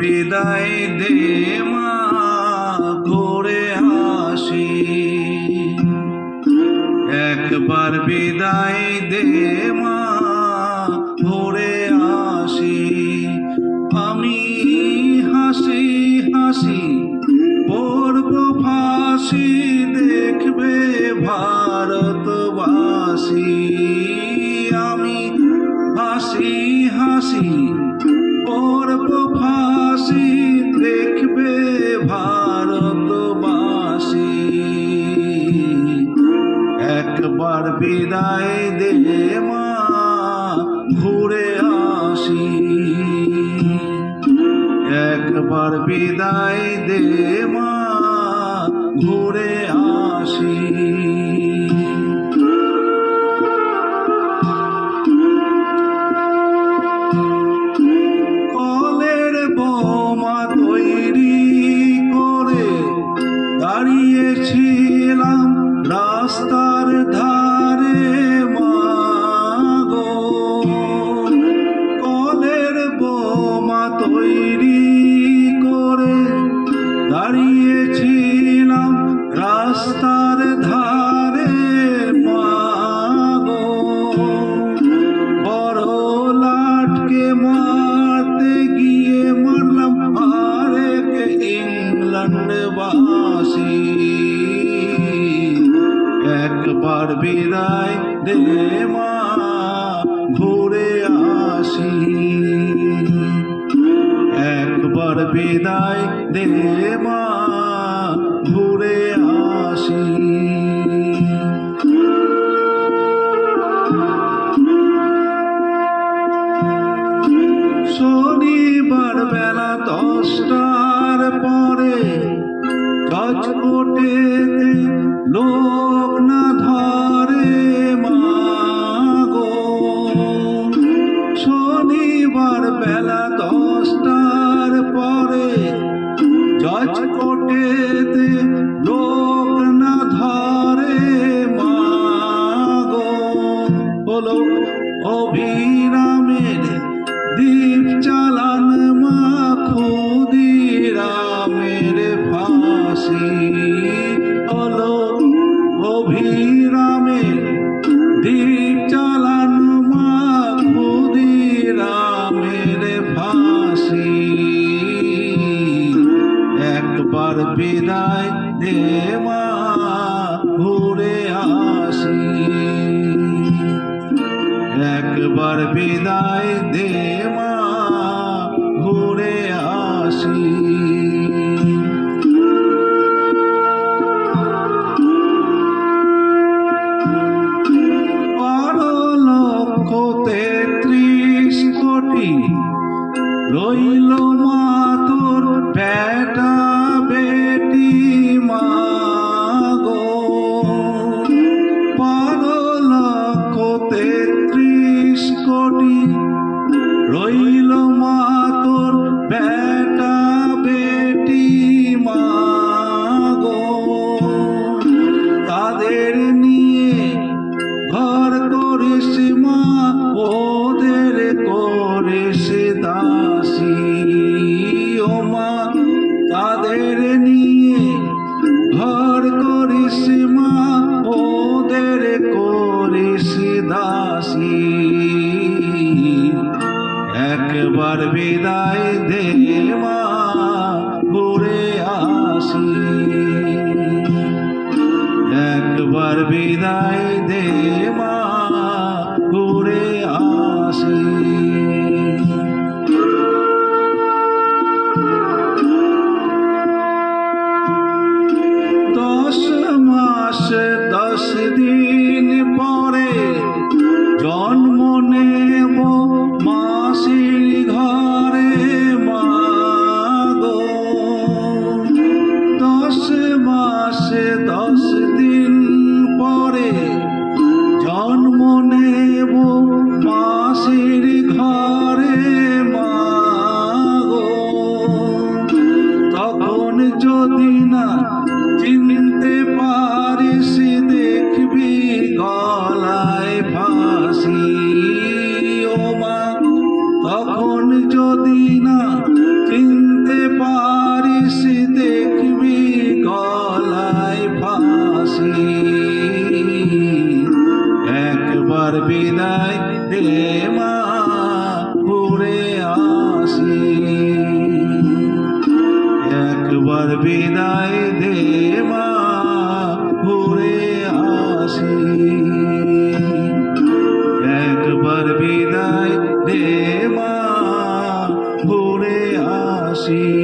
বিদায় দে মা ঘুরে আসি, একবার বিদায় দে মা ঘুরে আসি। আমি হাসি হাসি পড়ব ফাঁসি, দেখবে ভারতবাসী। আমি হাসি হাসি পড়ব ফাঁসি, দেখবে ভারতবাসী। একবার বিদায় দে মা ঘুরে আসি, একবার বিদায় দে মা ঘুরে আসি। কলের বোমা তৈরি করে দাঁড়িয়েছিলাম রাস্তার ধারে মা গো, কলের বোমা তৈরি করে দাঁড়িয়েছিলাম রাস্তার ধারে মা গো। বড় লাটকে মারতে গিয়ে মারলাম আরেক ইংল্যান্ডবাসী। একবার বিদায় দে মা ঘুরে আসি, একবার বিদায় দে মা ঘুরে আসি। শনিবার বেলা 10টার পরে রাজকোটেতে লোক না ধরে মা গো, শনিবার বেলা 10টার পরে রাজকোটেতে লোক না ধরে মা গো। বলো অভিরামের দীপ চালান মা ক্ষুদিরামের ফাঁসি। হলো অভিরামের দীপ চালান মা ক্ষুদিরামের ফাঁসি। একবার বিদায় দে মা ঘুরে আসি, একবার বিদায় দে মা ঘুরে আসি। লক্ষ 33 কোটি রইল মা তোর বেটা বেটি মা গো, 33 কোটি রইল মা তোর বেটা বেটি মা গো। তাদের নিয়ে ঘর করিস মা, ওদের করিস দাসী। ও মা তাদের নিয়ে ঘর করিস মা, ওদের করিস দাসী। একবার বিদায় দে মা ঘুরে আসি, একবার বিদায় দে মা ঘুরে আসি। 10 মাস 10 দিন পরে জন্ম নেব মাসির ঘরে মা গো। 10 মাস 10 দিন পরে জন্ম নেব মাসির ঘরে মা গো। তখন যদি না চিনতে পারিস, দেখবি গলায় ফাঁসি। ও মা তখন যদি না চিনতে বিদায় দে মা, ঘুরে আসি। একবার বিদায় দে মা, ঘুরে আসি।